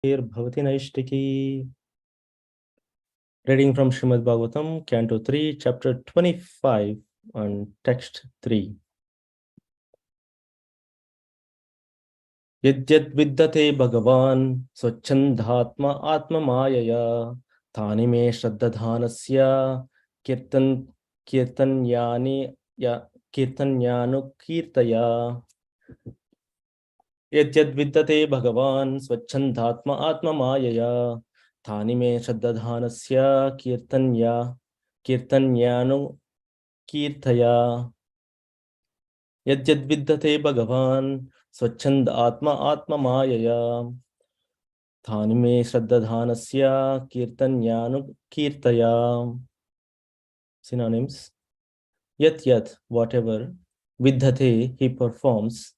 Bhavati Naishtiki. Reading from Srimad Bhagavatam, Canto 3, Chapter 25, and Text 3. Yadyad viddate Bhagavan Swachandhatma Atma Mayaya Thani me Shraddadhanasya Kirtanyani Kirtanyanu Kirtaya. Yadyad viddate Bhagavan Swachandhatma Atma Mayaya Thani me Shraddadhanasya Kirtanyanu Kirtaya. Yadyad viddate Bhagavan Swachand Atma Mayaya Thani me Shraddadhanasya Kirtanyanu Kirtaya. Synonyms. Yat, whatever. Viddhate, he performs.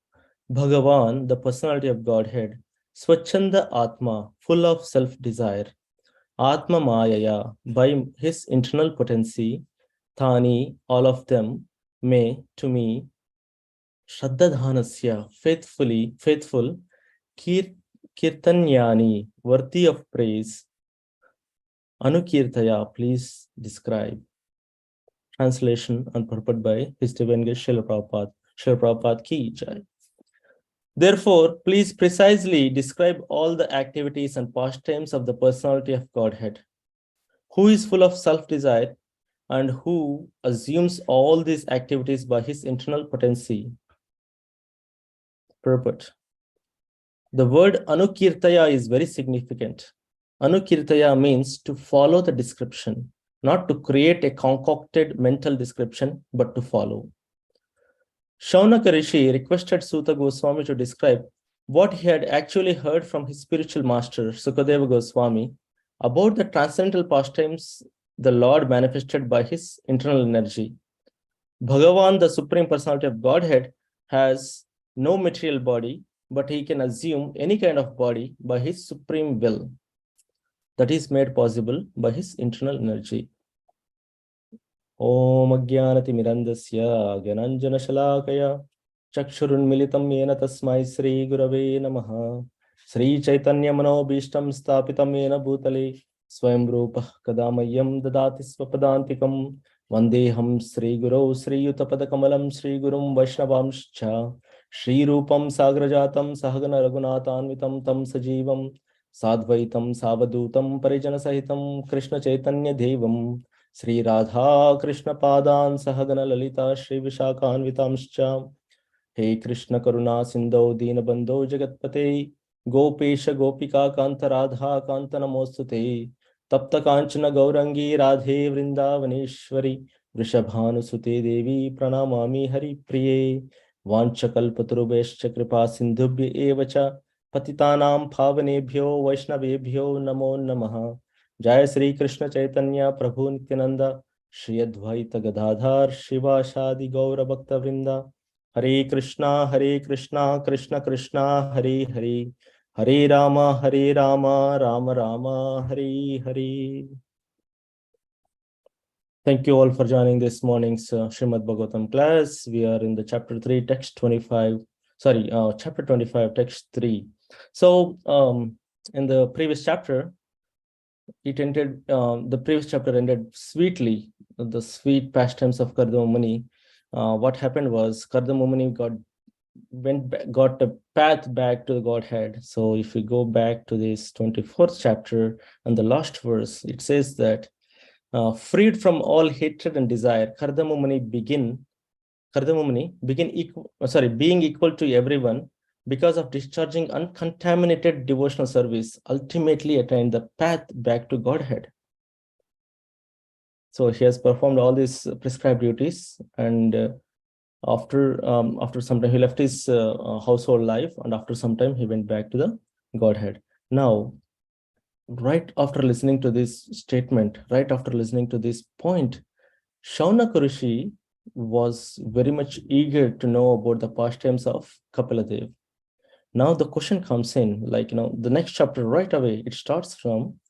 Bhagavan, the personality of Godhead. Swachanda Atma, full of self-desire. Atma Mayaya, by his internal potency. Thani, all of them. Me, to me. Shraddadhanasya, faithful. Kirtanyani, worthy of praise. Anukirtaya, please describe. Translation and purport by His Divine Grace Srila Prabhupada. Srila Prabhupada ki jai. Therefore, please precisely describe all the activities and pastimes of the personality of Godhead, who is full of self-desire and who assumes all these activities by his internal potency. Purport. The word Anukirtaya is very significant. Anukirtaya means to follow the description, not to create a concocted mental description, but to follow. Shaunaka Rishi requested Suta Goswami to describe what he had actually heard from his spiritual master, Sukadeva Goswami, about the transcendental pastimes the Lord manifested by his internal energy. Bhagavan, the Supreme Personality of Godhead, has no material body, but he can assume any kind of body by his supreme will. That is made possible by his internal energy. Om Agyanati Mirandasya Gyananjana Shalakaya Chakshurunmilitam Yena Tasmai Sri Gurave Namaha Sri Chaitanya Manobishtam Stapitam Yena Bhutale Swayam Rupa Kadamayam Dadati Swapadantikam Vandeham Sri Guru Sri Yutapadakamalam Sri Gurum Vaishnavamscha Shri Rupam Sagrajatam Sahagana Raghunathanvitam Tam Sajivam Sadvaitam Savadutam Parijana Sahitam Krishna Chaitanya Devam Sri Radha Krishna Padan Sahagana Lalita Shri Vishakhanvitamscha He Krishna Karuna Sindho Dinabandho Jagatpate Gopesha Gopika Kanta Radha Kanta Namostute Tapta Kanchana Gaurangi Radhe Vrindavaneshwari Vrishabhanusute Devi Pranamami Hari Priye Vanchakalpaturubhescha Kripa Sindhubhya Evacha Patitanam Bhavanebhyo Vaishnavebhyo Namo Namaha Jai Sri Krishna Chaitanya Prabhu Nityananda Shri Advaita Gadadhar Shivashadi Gaura Bhakta Vrinda Hare Krishna Krishna Krishna Hare Hare Hare Rama Rama Rama Hare Hare. Thank you all for joining this morning's Srimad Bhagavatam class. We are in the chapter 3, text 25. Chapter 25, text 3. So, in the previous chapter, the previous chapter ended sweetly, the sweet pastimes of Kardama Muni. What happened was Kardama Muni got a path back to the Godhead. So if we go back to this 24th chapter and the last verse, it says that freed from all hatred and desire, Kardama Muni being equal to everyone, because of discharging uncontaminated devotional service, ultimately attained the path back to Godhead. So he has performed all these prescribed duties, and after some time he left his household life, and after some time he went back to the Godhead. Now, right after listening to this statement, right after listening to this point, Shaunaka Rishi was very much eager to know about the pastimes of Kapila. Now the question comes in, the next chapter right away, it starts from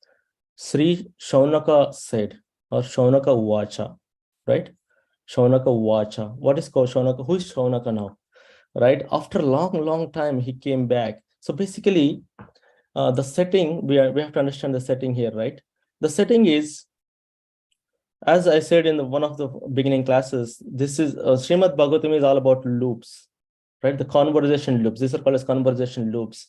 Sri Shaunaka said, or Shaunaka Vacha, right? Shaunaka Vacha. What is called Shaunaka? Who is Shaunaka now? Right? After a long time, he came back. So basically, the setting, we have to understand the setting here, right? The setting is, as I said in one of the beginning classes, this is Srimad Bhagavatam is all about loops, right? The conversation loops. These are called as conversation loops.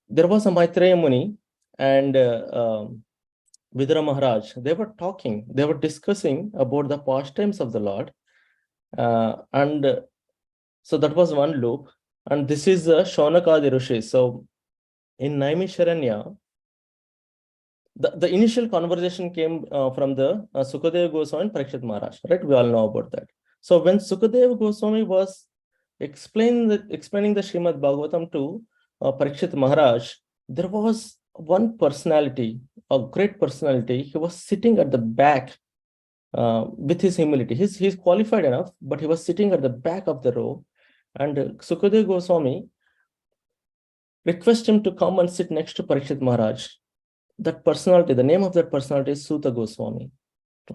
There was a Maitreya Muni and Vidura Maharaj. They were talking, they were discussing about the pastimes of the Lord. And so that was one loop. And this is Shaunakadi Rishi. So in Naimisharanya, the initial conversation came from the Sukadeva Goswami and Parikshit Maharaj, right? We all know about that. So when Sukadeva Goswami was explaining the Srimad Bhagavatam to Parikshit Maharaj, there was one personality, a great personality. He was sitting at the back with his humility. He's qualified enough, but he was sitting at the back of the row. And Sukadeva Goswami requested him to come and sit next to Parikshit Maharaj. That personality, the name of that personality is Suta Goswami.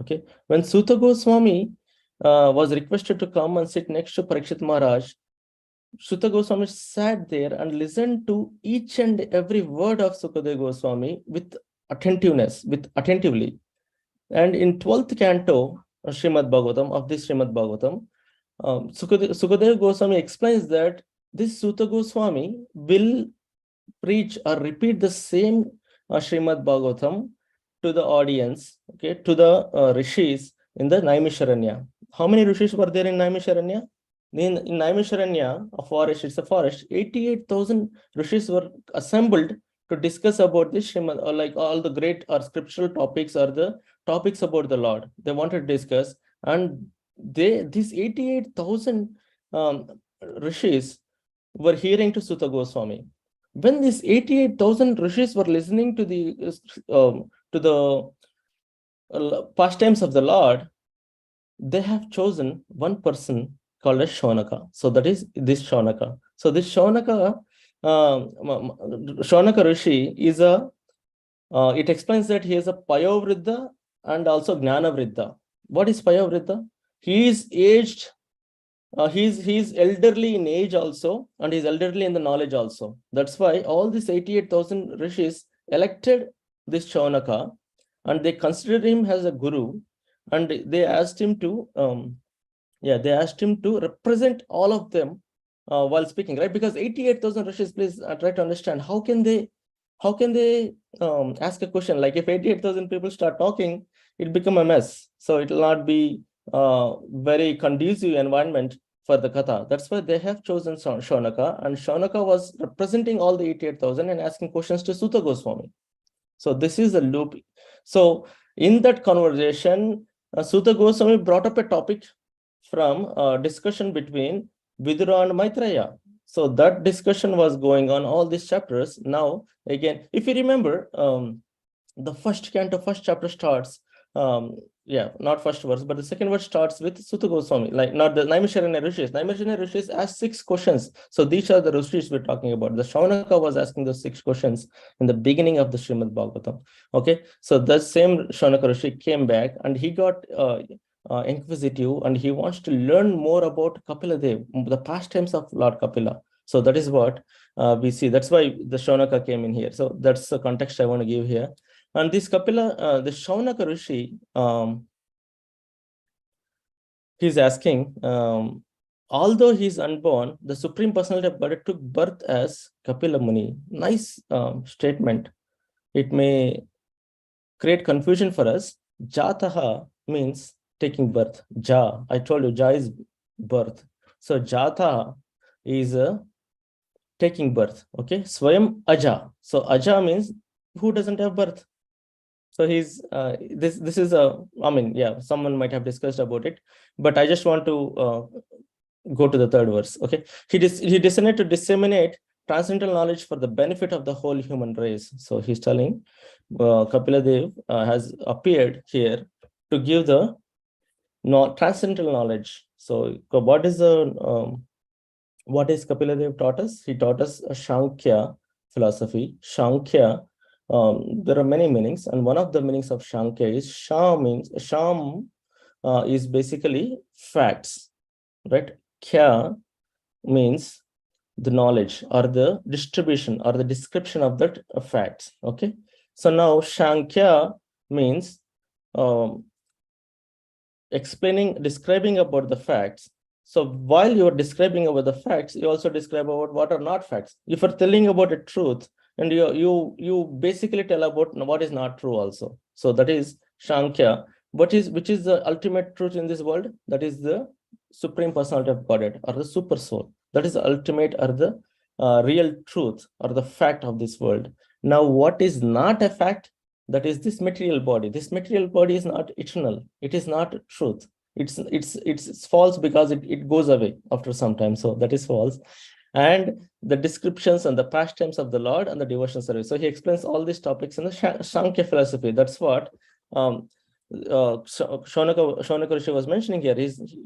Okay. When Suta Goswami was requested to come and sit next to Parikshit Maharaj, Suta Goswami sat there and listened to each and every word of Sukadeva Goswami with attentiveness, attentively. And in 12th canto of Srimad Bhagavatam, Sukadeva Goswami explains that this Suta Goswami will preach or repeat the same Srimad Bhagavatam to the audience, okay, to the rishis in the Naimisharanya. How many rishis were there in Naimisharanya? In Naimisharanya, a forest, it's a forest, 88,000 rishis were assembled to discuss about this Srimad, or like all the great or scriptural topics or the topics about the Lord. They wanted to discuss, and these 88,000 rishis were hearing to Suta Goswami. When these 88,000 rishis were listening to the pastimes of the Lord, they have chosen one person called as Shaunaka. So that is this Shaunaka. So this Shaunaka Rishi is it explains that he is a Payovriddha and also Jnanavriddha. What is Payovriddha? He is aged. He's elderly in age also, and he's elderly in the knowledge also. That's why all these 88,000 rishis elected this Shaunaka, and they considered him as a guru, and they asked him to represent all of them while speaking, right? Because 88,000 rishis, please try to understand how can they ask a question. Like if 88,000 people start talking, it'll become a mess. So it will not be very conducive environment for the katha. That's why they have chosen Shaunaka, and Shaunaka was representing all the 88,000 and asking questions to Suta Goswami. So this is a loop. So in that conversation, Suta Goswami brought up a topic from discussion between Vidura and Maitreya. So that discussion was going on all these chapters. Now, again, if you remember, the first chapter starts, not first verse, but the second verse starts with Suta Goswami, like not the Naimisharanya Rishis. Naimisharanya Rishis asked 6 questions. So these are the Rishis we're talking about. The Shaunaka was asking those 6 questions in the beginning of the Srimad Bhagavatam. Okay, so the same Shaunaka Rishi came back and he got inquisitive, and he wants to learn more about Kapila Dev, the pastimes of Lord Kapila. So that is what we see. That's why the Shaunaka came in here. So that's the context I want to give here. And this Kapila, the Shaunaka Rishi, he's asking, although he's unborn, the Supreme Personality of Godhead took birth as Kapila Muni. Nice statement. It may create confusion for us. Jataha means taking birth. Ja, I told you, Ja is birth. So Jataha is taking birth. Okay, Swayam Aja. So Aja means who doesn't have birth. So he's this is someone might have discussed about it, but I just want to go to the third verse. Okay, he decided to disseminate transcendental knowledge for the benefit of the whole human race. So he's telling Kapila Dev has appeared here to give the transcendental knowledge. So what is Kapila Dev taught us? He taught us a Shankhya philosophy. Shankhya, there are many meanings, and one of the meanings of Shankhya is Sham is basically facts, right? Kya means the knowledge or the distribution or the description of that facts. Okay, so now Shankya means describing about the facts. So while you are describing about the facts, you also describe about what are not facts. If you're telling about a truth, and you basically tell about what is not true also. So that is Shankya. Which is the ultimate truth in this world? That is the Supreme Personality of Godhead or the Super Soul. That is the ultimate or the real truth or the fact of this world. Now, what is not a fact? That is this material body. This material body is not eternal. It is not truth. It's false because it goes away after some time. So that is false. And the descriptions and the pastimes of the Lord and the devotion service. So he explains all these topics in the Shankya philosophy. That's what Shaunaka Rishi was mentioning here.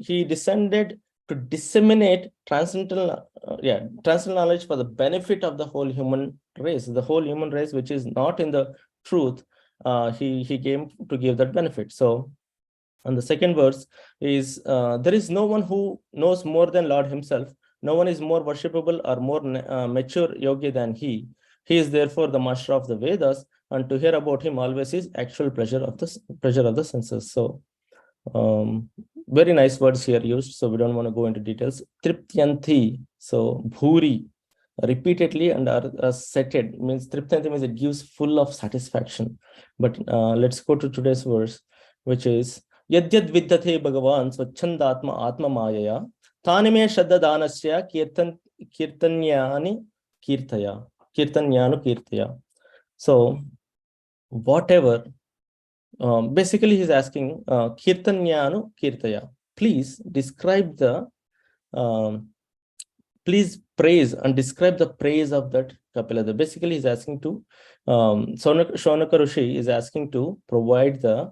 He descended to disseminate transcendental knowledge for the benefit of the whole human race. The whole human race, which is not in the truth, he came to give that benefit. So, and the second verse is, there is no one who knows more than Lord himself. No one is more worshipable or more mature yogi than he. He is therefore the master of the Vedas, and to hear about him always is actual pleasure of the senses. So, very nice words here used. So we don't want to go into details. Triptyanti, so bhuri, repeatedly and are sated, means triptyanti means it gives full of satisfaction. But let's go to today's verse, which is Yadyad vidyate Bhagavan swachandatma atma mayaya tanime shraddha danasya kirtanyanu kirtaya. So whatever, basically he's asking kirtanyanu kirtaya. Please describe the please praise and describe the praise of that Kapilada. Basically he's asking to Shaunaka Rishi is asking to provide the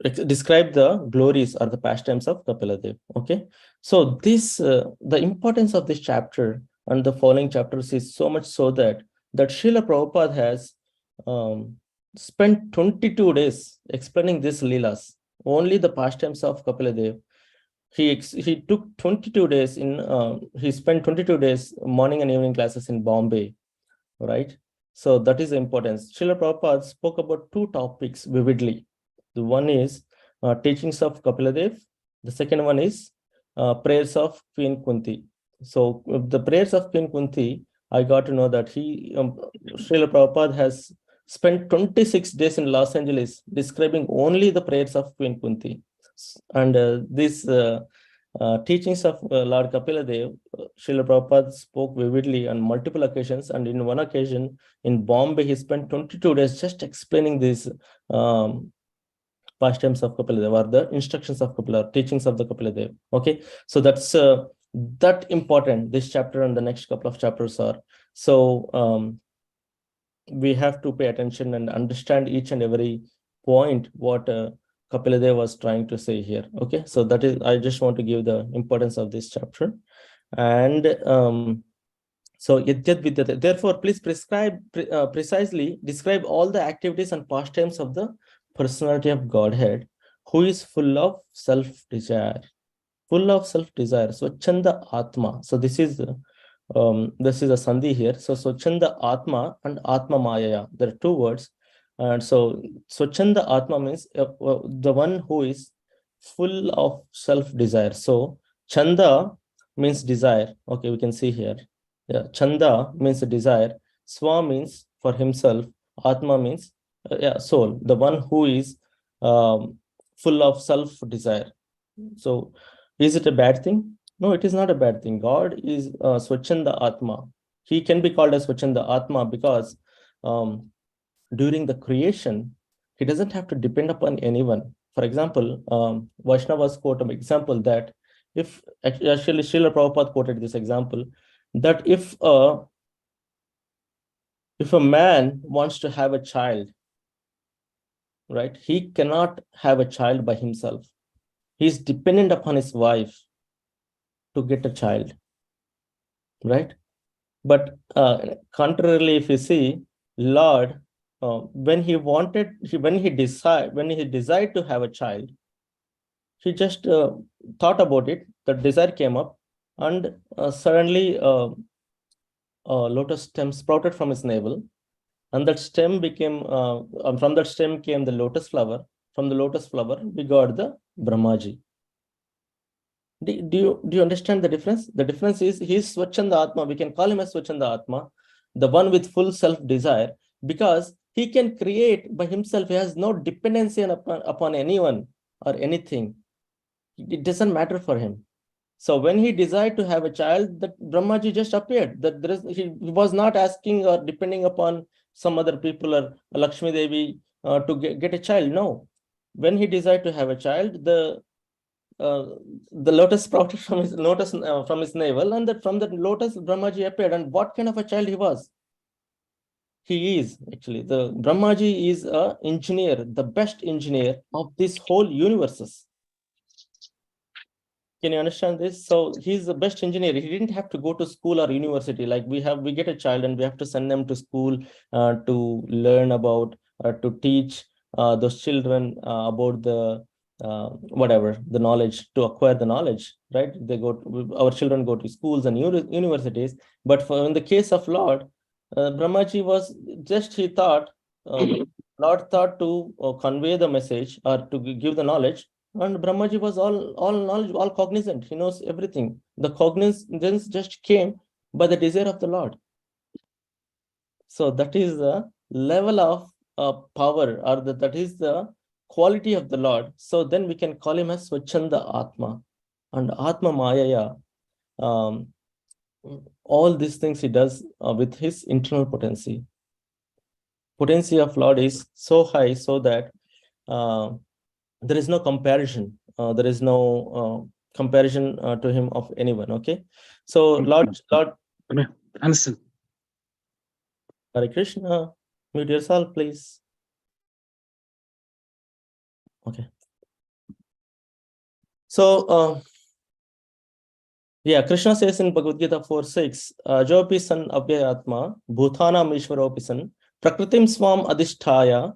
describe the glories or the pastimes of Kapila. Okay, so this the importance of this chapter and the following chapters is so much so that Srila Prabhupada has spent 22 days explaining this Leelas, only the pastimes of Kapila. He took 22 days in he spent 22 days morning and evening classes in Bombay, right? So that is the importance. Srila Prabhupada spoke about two topics vividly. The one is teachings of Kapiladev. The second one is prayers of Queen Kunti. So the prayers of Queen Kunti, I got to know that Srila Prabhupada has spent 26 days in Los Angeles describing only the prayers of Queen Kunti. And these teachings of Lord Kapiladev, Srila Prabhupada spoke vividly on multiple occasions, and in one occasion in Bombay, he spent 22 days just explaining these pastimes of Kapiladev or the instructions of Kapiladev, teachings of the Kapiladev. Okay, so that's that important. This chapter and the next couple of chapters are. So we have to pay attention and understand each and every point what Kapiladev was trying to say here. Okay, so that is, I just want to give the importance of this chapter. And so therefore, please precisely describe all the activities and pastimes of the personality of Godhead, who is full of self-desire. Full of self-desire. So Chanda Atma. So this is a sandhi here. So Chanda Atma and Atma Mayaya. There are two words. And so Chanda Atma means the one who is full of self-desire. So Chanda means desire. Okay, we can see here. Yeah, Chanda means desire. Swa means for himself. Atma means soul. The one who is full of self-desire. So is it a bad thing? No, it is not a bad thing. God is Swachanda Atma. He can be called as Swachanda Atma because during the creation, he doesn't have to depend upon anyone. For example, Vaishnavas quote an example that if actually Srila Prabhupada quoted this example, that if a man wants to have a child, right, he cannot have a child by himself. He is dependent upon his wife to get a child, right? But contrarily, if you see, Lord, when he desired to have a child, he just thought about it the desire came up, and suddenly lotus stem sprouted from his navel, and that stem became from that stem came the lotus flower. From the lotus flower we got the Brahmaji. Do you understand the difference? The difference is he's Swachanda Atma. We can call him as Swachanda Atma, the one with full self-desire, because he can create by himself. He has no dependency upon anyone or anything. It doesn't matter for him. So when he desired to have a child, that Brahmaji just appeared. That he was not asking or depending upon some other people or Lakshmi Devi to get a child. No. When he desired to have a child, the lotus sprouted from his from his navel, and that from that lotus Brahmaji appeared. And what kind of a child he was? He is actually the Brahmaji is a engineer, the best engineer of this whole universes. Can you understand this? So he's the best engineer. He didn't have to go to school or university. Like we get a child and we have to send them to school to learn about, to teach those children about the whatever the knowledge, to acquire the knowledge, right? Our children go to schools and universities. But in the case of Lord, Brahmaji was just, he thought, Lord thought to convey the message or to give the knowledge. And Brahmaji was all knowledge, all cognizant. He knows everything. The cognizance just came by the desire of the Lord. So that is the level of power, or that is the quality of the Lord. So then we can call him as Swachanda Atma. And Atma Mayaya, all these things he does with his internal potency. Potency of Lord is so high, so that there is no comparison. There is no comparison to him of anyone. Okay, so Lord, Understand. Hare Krishna, mute yourself, please. Okay. So yeah, Krishna says in Bhagavad Gita 4:6, Jopi san abhyayatma, bhutanam ishvaropi san, prakritim swam adhisthaya,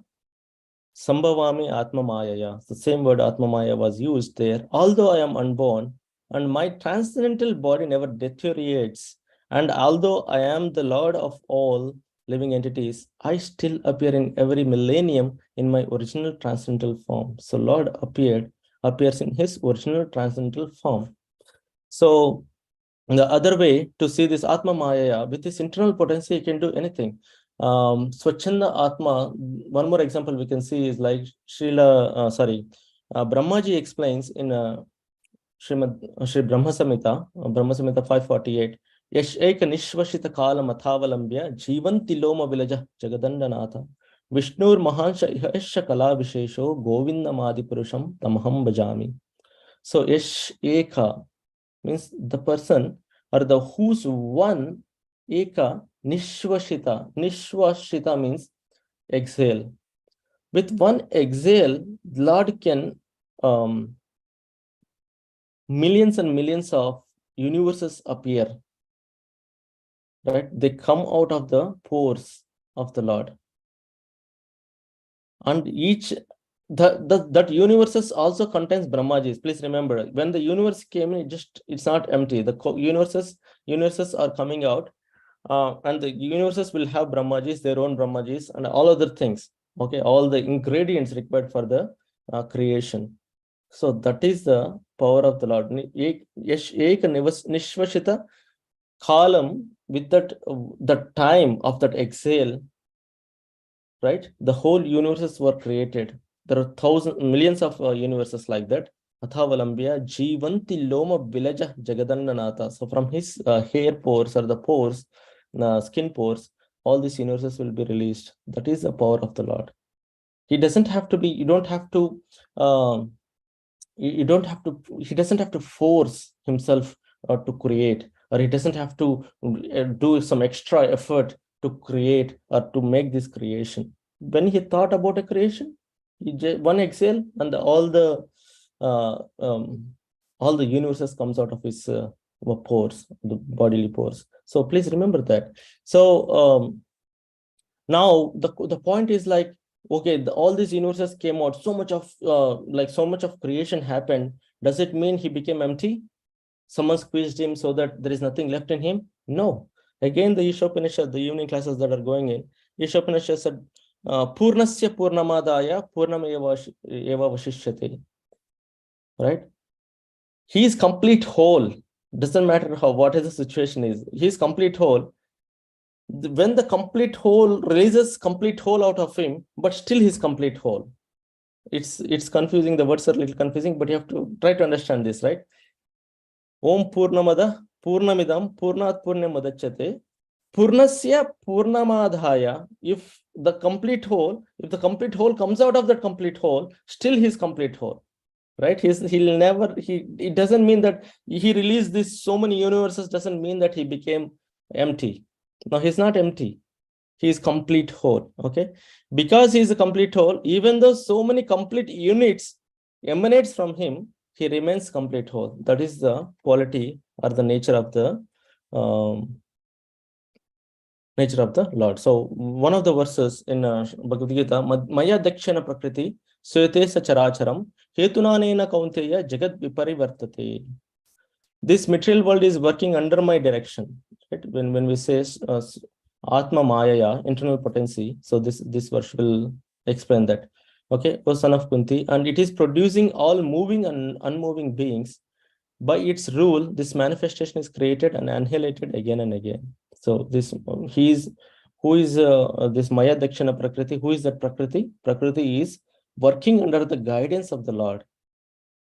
Sambhavami Atma Mayaya. The same word Atma Maya was used there. Although I am unborn and my transcendental body never deteriorates, and although I am the Lord of all living entities, I still appear in every millennium in my original transcendental form. So Lord appears in his original transcendental form. So the other way to see this Atma Maya, with this internal potency, he can do anything. Swachanda Atma, one more example we can see is like Brahmaji explains in Sri Brahma Samhita, Brahma Samhita 548, Yash Eka Nishvashita Kala Mathavalambya Jivanti Loma Vilaja Jagadandanatha Vishnur Mahansha Yasha Kala Vishesho Govindam Adi Purusham Tamaham Bhajami. So Yash Eka means the person or the whose one, Eka Nishvashita. Nishvashita means exhale. With one exhale, Lord can millions and millions of universes appear. Right? They come out of the pores of the Lord. And each that universes also contains Brahmajis. Please remember, when the universe came in, it's not empty. The universes are coming out, and the universes will have Brahmajis, their own Brahmajis, and all other things. Okay, all the ingredients required for the creation. So that is the power of the Lord. Nishvashita Kalam, with that the time of that exhale, right? The whole universes were created. There are millions of universes like that. Athavalambya Jivanti Loma Vilaja Jagadandanatha. So from his hair pores or the pores, skin pores, all these universes will be released. That is the power of the Lord. He doesn't have to be, he doesn't have to force himself to create, or he doesn't have to do some extra effort to create or to make this creation. When he thought about a creation, one exhale, and all the universes comes out of his pores, the bodily pores. So please remember that. So now the point is like, okay, all these universes came out, so much of creation happened. Does it mean he became empty? Someone squeezed him so that there is nothing left in him? No. Again, the Ishopanishad, the evening classes that are going in, Ishopanishad said, Purnasya Purnamadaya Purnam Eva Vashishyate. Right? He is complete whole. Doesn't matter what the situation is. He is complete whole. When the complete whole releases complete whole out of him, but still he's complete whole. It's confusing. The words are a little confusing, but you have to try to understand this, right? Om Purnamada Purnamidam Purnat Purnamadachyate Purnasya Purnamadhaya. If the complete whole comes out of that complete whole, still he's complete whole. Right? It doesn't mean that he released this so many universes, doesn't mean that he became empty. No, he's not empty. He is complete whole. Okay. Because he is a complete whole, even though so many complete units emanates from him, he remains complete whole. That is the quality or the nature of the Lord. So one of the verses in Bhagavad Gita, Maya Dakshana Prakriti Swete Sacharacharam Hetunanena Kaunteya Jagat Viparivartate. This material world is working under my direction. Right? When we say Atma Mayaya, internal potency, so this verse will explain that. Okay, O son of Kunti, and it is producing all moving and unmoving beings. By its rule, this manifestation is created and annihilated again and again. So this who is this Maya Dakshana Prakriti? Who is that Prakriti? Prakriti is working under the guidance of the Lord.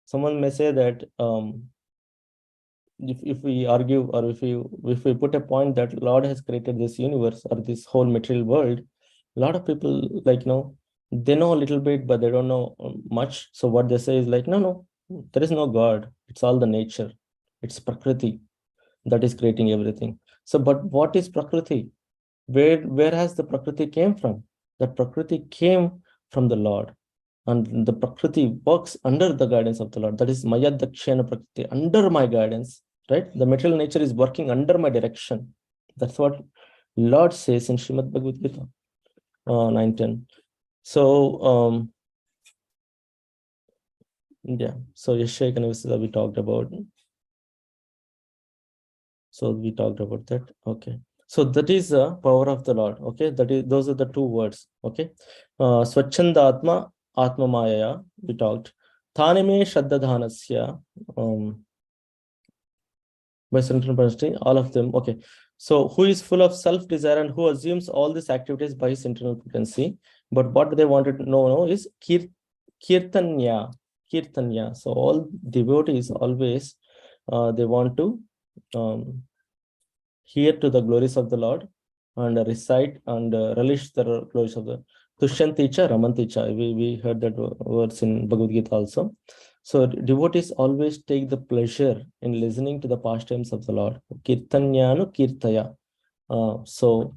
Someone may say that if we argue, or if we put a point that Lord has created this universe or this whole material world, a lot of people they know a little bit, but they don't know much. So what they say is like, no, there is no God. It's all the nature. It's Prakriti that is creating everything. So, but what is Prakriti? Where has the Prakriti came from? That Prakriti came from the Lord. And the Prakriti works under the guidance of the Lord. That is Maya Dakshana Prakriti, under my guidance, right? The material nature is working under my direction. That's what Lord says in Srimad Bhagavad Gita 9:10. So, yeah. So Yashya Kanavasila we talked about. So we talked about that. Okay. So that is the power of the Lord. Okay. Those are the two words. Okay. Swachchanda Atma, Atma Maya, we talked. Thanime Shaddadhanasya, by central personality, all of them. Okay. So who is full of self-desire and who assumes all these activities by his internal potency. But what they wanted to know is Kirtanya. Kirtanya. So all devotees always they want to hear to the glories of the Lord and recite and relish the glories of the Tushyanticha Ramanticha. We heard that words in Bhagavad Gita also. So devotees always take the pleasure in listening to the pastimes of the Lord. Kirtanyanu Kirtaya. So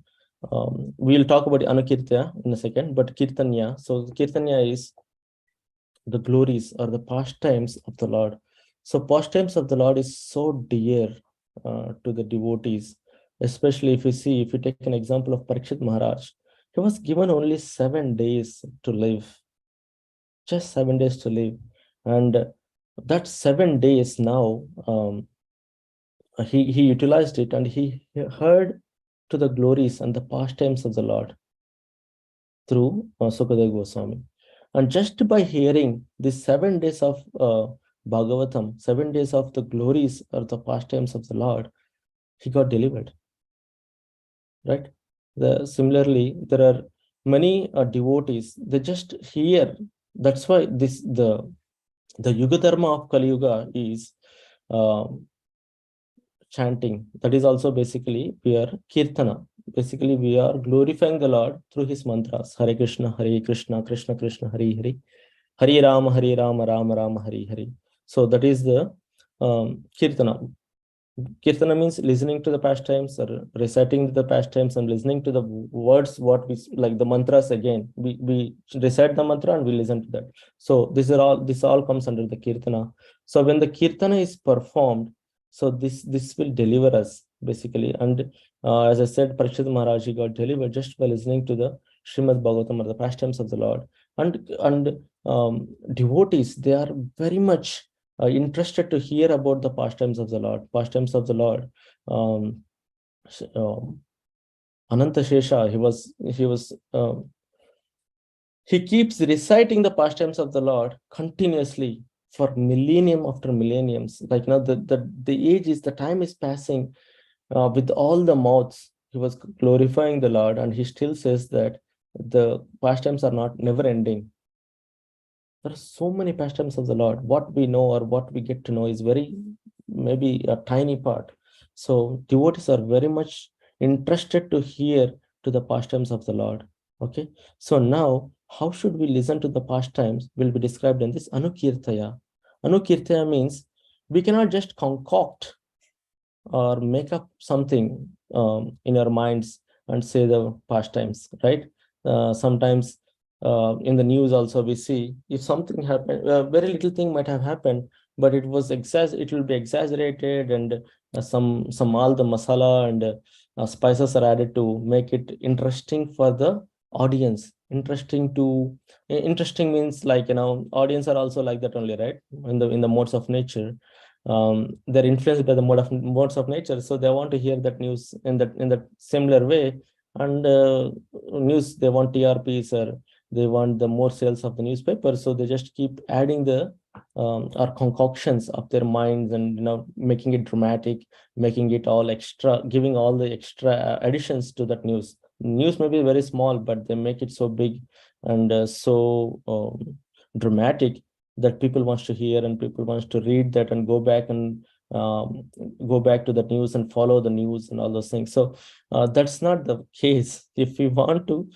we'll talk about Anukirtaya in a second, but Kirtanya. So Kirtanya is the glories or the pastimes of the Lord. So pastimes of the Lord is so dear to the devotees, especially if you take an example of Parikshit Maharaj. He was given only 7 days to live, just 7 days to live. And that 7 days now, he utilized it and he heard to the glories and the pastimes of the Lord through Sukadeva Goswami. And just by hearing these 7 days of Bhagavatam, 7 days of the glories or the pastimes of the Lord, he got delivered. Right? Similarly, there are many devotees, they just hear. That's why the Yuga Dharma of Kali Yuga is chanting. That is also basically we are Kirtana. Basically, we are glorifying the Lord through his mantras. Hare Krishna, Krishna Krishna, Hare Hare. Hare Rama, Rama Rama, Hare Hare. So that is the Kirtana. Kirtana means listening to the pastimes or reciting the pastimes and listening to the words, what we like the mantras again. We recite the mantra and we listen to that. So this all comes under the Kirtana. So when the Kirtana is performed, so this will deliver us basically. And as I said, Parikshit Maharaj got delivered just by listening to the Srimad Bhagavatam or the pastimes of the Lord. And devotees, they are very much interested to hear about the pastimes of the Lord. Pastimes of the Lord. Ananta Shesha, he keeps reciting the pastimes of the Lord continuously for millennium after millenniums. Like, the time is passing with all the mouths. He was glorifying the Lord, and he still says that the pastimes are never ending. There are so many pastimes of the Lord. What we know or what we get to know is maybe a tiny part. So devotees are very much interested to hear to the pastimes of the Lord. Okay. So now, how should we listen to the pastimes will be described in this Anukirtaya. Anukirtaya means we cannot just concoct or make up something in our minds and say the pastimes, right? Sometimes in the news also we see if something happened, a very little thing might have happened, but it will be exaggerated, and some all the masala and spices are added to make it interesting for the audience. Interesting means, like, audience are also like that only, right? In the modes of nature, they're influenced by the modes of nature, so they want to hear that news in that similar way. And news, they want TRPs, or they want the more sales of the newspaper, so they just keep adding the or concoctions of their minds, and making it dramatic, making it all extra, giving all the extra additions to that news may be very small, but they make it so big and so dramatic that people wants to hear, and people wants to read that and go back to the news and follow the news and all those things. So that's not the case. If we want to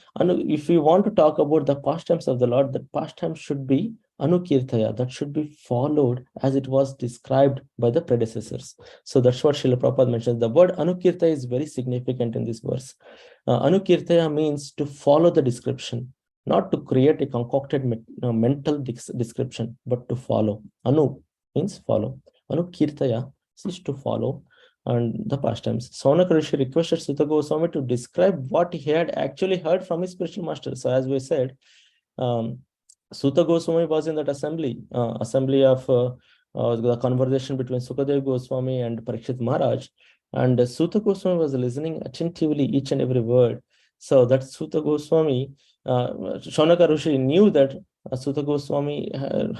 talk about the pastimes of the Lord, that pastime should be Anukirtaya, that should be followed as it was described by the predecessors. So that's what Srila Prabhupada mentions. The word Anukirtaya is very significant in this verse. Anukirtaya means to follow the description, not to create a concocted mental description, but to follow. Anu means follow. Anukirtaya is to follow and the pastimes. Saunaka Rishi requested Sutta Goswami to describe what he had actually heard from his spiritual master. So as we said, Sutta Goswami was in that assembly of the conversation between Sukadev Goswami and Parikshit Maharaj, and Sutta Goswami was listening attentively each and every word. So that Sutta Goswami, Shaunaka Rishi knew that Sutta Goswami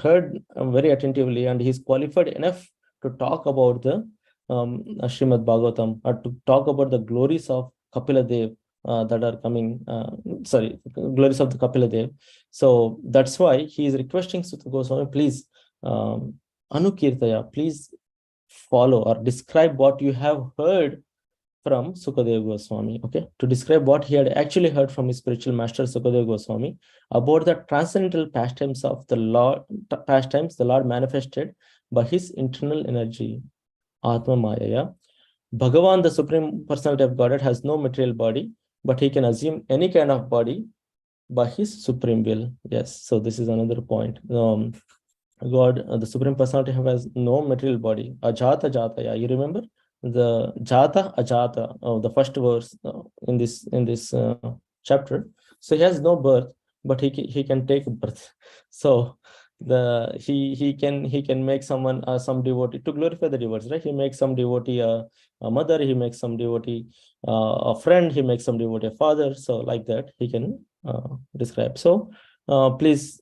heard very attentively, and he's qualified enough to talk about the Srimad Bhagavatam, or to talk about the glories of Kapila Dev that are coming, glories of the Kapila Dev. So that's why he is requesting Sutta Goswami, please, Anukirtaya, please follow or describe what you have heard from Sukadeva Goswami, okay? To describe what he had actually heard from his spiritual master Sukadeva Goswami about the transcendental pastimes of the Lord, the Lord manifested by his internal energy, Atma Mayaya. Bhagavan, the Supreme Personality of Godhead, has no material body, but he can assume any kind of body by his supreme will. Yes, so this is another point. God, the Supreme Personality, has no material body. Ajata Jata, yeah, you remember the Jata Ajata, the first verse in this chapter. So he has no birth, but he can take birth. So he can make someone some devotee to glorify the devotees, right? He makes some devotee a mother, he makes some devotee a friend, he makes some devotee a father. So like that he can describe. So please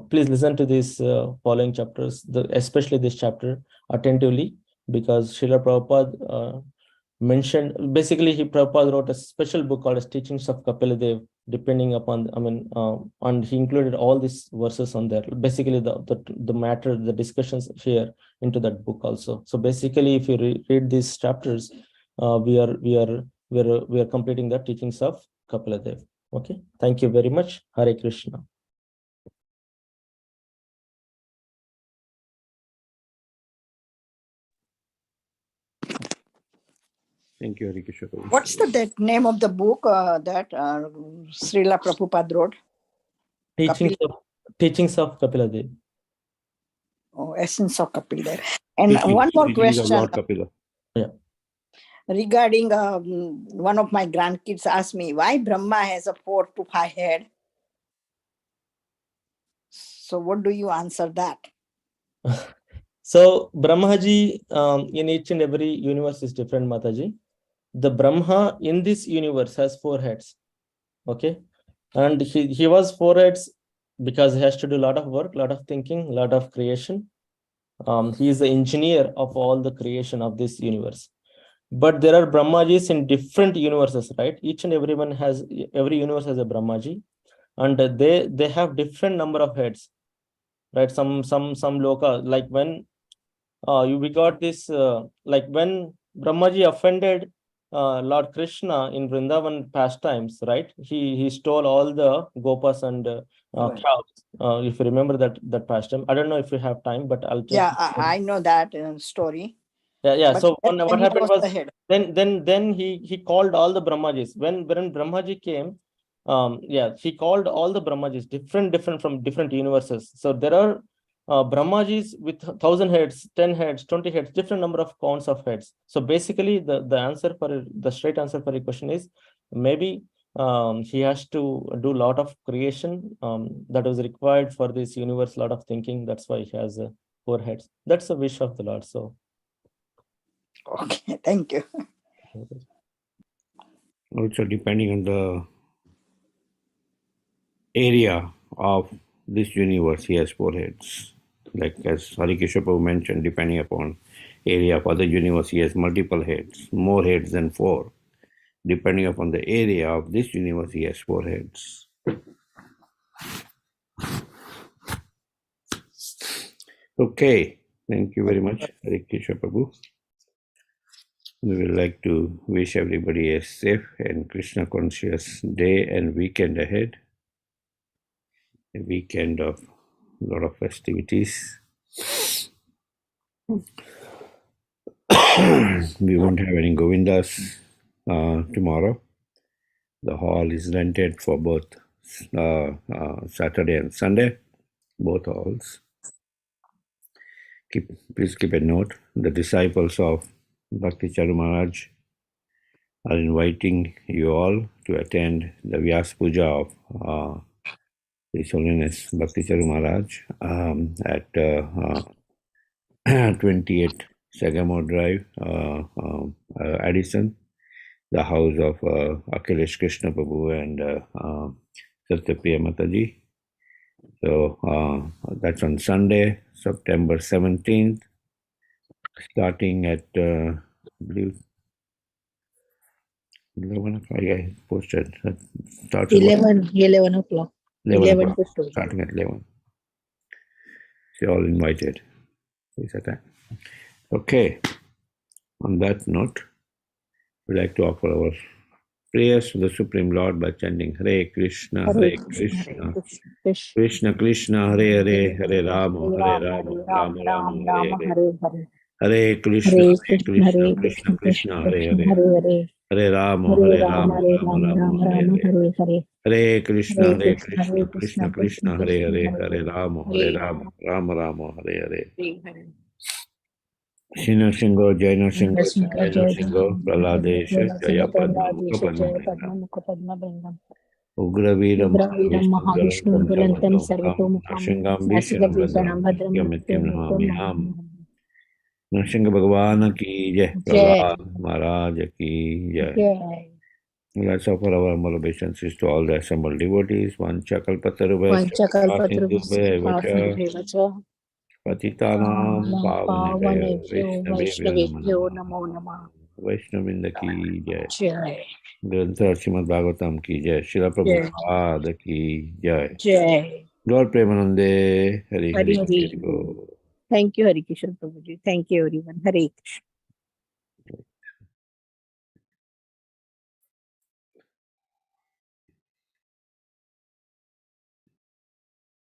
please listen to these following chapters, especially this chapter, attentively, because Srila Prabhupada mentioned, basically Prabhupada wrote a special book called as Teachings of Kapila Dev, depending upon, and he included all these verses on there. Basically the matter, the discussions here into that book also. So basically, if you read these chapters, we are completing the teachings of Kapila Dev. Okay, thank you very much. Hare Krishna. Thank you, Hari Kishore. What's the name of the book that Srila Prabhupada wrote? Teachings of Kapila Dev. Oh, Essence of Kapila Dev. And Teachings one more of question. Lord Kapila. Yeah. Regarding one of my grandkids asked me why Brahma has a 4 to 5 head. So what do you answer that? So Brahmaji in each and every universe is different, Mataji. The Brahma in this universe has 4 heads. Okay. And he was 4 heads because he has to do a lot of work, a lot of thinking, a lot of creation. He is the engineer of all the creation of this universe. But there are Brahmajis in different universes, right? Each and every universe has a Brahmaji, and they have different number of heads, right? Some loka, like when we got this, like when Brahmaji offended Lord Krishna in Vrindavan pastimes, right? He stole all the gopas and Right. cows. If you remember that pastime, I don't know if you have time, but I'll just. Yeah, I know that story. Yeah. But So then what he happened lost was, the head. then he called all the Brahmajis. When Brahmaji came, he called all the Brahmajis, different from different universes. So there are Brahmajis with 1,000 heads, 10 heads, 20 heads, different number of counts of heads. So basically, the straight answer for your question is maybe he has to do a lot of creation that was required for this universe, lot of thinking. That's why he has 4 heads. That's the wish of the Lord. So. Okay, thank you. Also, depending on the area of this universe, he has 4 heads. Like as Hari Kishore Pr mentioned, depending upon area of other universe, he has multiple heads, more heads than 4. Depending upon the area of this universe, he has 4 heads. Okay, thank you very much, Hari Kishore Prabhu. We would like to wish everybody a safe and Krishna conscious day and weekend ahead. A weekend of a lot of festivities. We won't have any Govindas tomorrow. The hall is rented for both Saturday and Sunday, both halls. Please keep a note. The disciples of Bhakti Charu Maharaj are inviting you all to attend the Vyas Puja of His Holiness Bhakti Charu Maharaj at 28 Sagamore Drive, Addison, the house of Akhilesh Krishna Prabhu and Satyapriya Mataji. So that's on Sunday, September 17th, starting at, I believe, 11 o'clock. I posted. Starts at 11 o'clock. 11 o'clock. to 12. Starting at 11. So you're all invited. Is that time? Okay. On that note, we'd like to offer our prayers to the Supreme Lord by chanting Hare Krishna, Hare Krishna, Krishna Krishna, Hare Hare, Hare Rama, Rama Rama, Hare Hare. Hare Krishna, Krishna Krishna, Hare Hare. Hare Rama, Rama Rama, Hare Hare. Hare Krishna, Krishna Krishna, Hare Hare. Hare Rama, Rama Rama, Hare Hare. Shina Singho, Jaina Singho, Jaina Singho, Praladesha, Jaya Padma Mukha Ugraviram Mahavishnu Dulantam Sarvatomukam Nashingam Vishanam Bhadram Yamityam Nahami Nrsimha Bhagwan ki Jai, Prahlad Maharaj ki Jai. Let's offer our humble obeisances to all the assembled devotees. Vancha kalpatarubhasya vacha patitanam pavanebhyo Vaishnavebhyo namo namah. Vaishnavinda ki Jai. Granthar Srimad Bhagavatam ki Jai. Srila Prabhupada ki Jai. Lord Premanande, Hari Hari. Thank you, Hari Kishore Prabhuji. Thank you, everyone. Hare Krishna.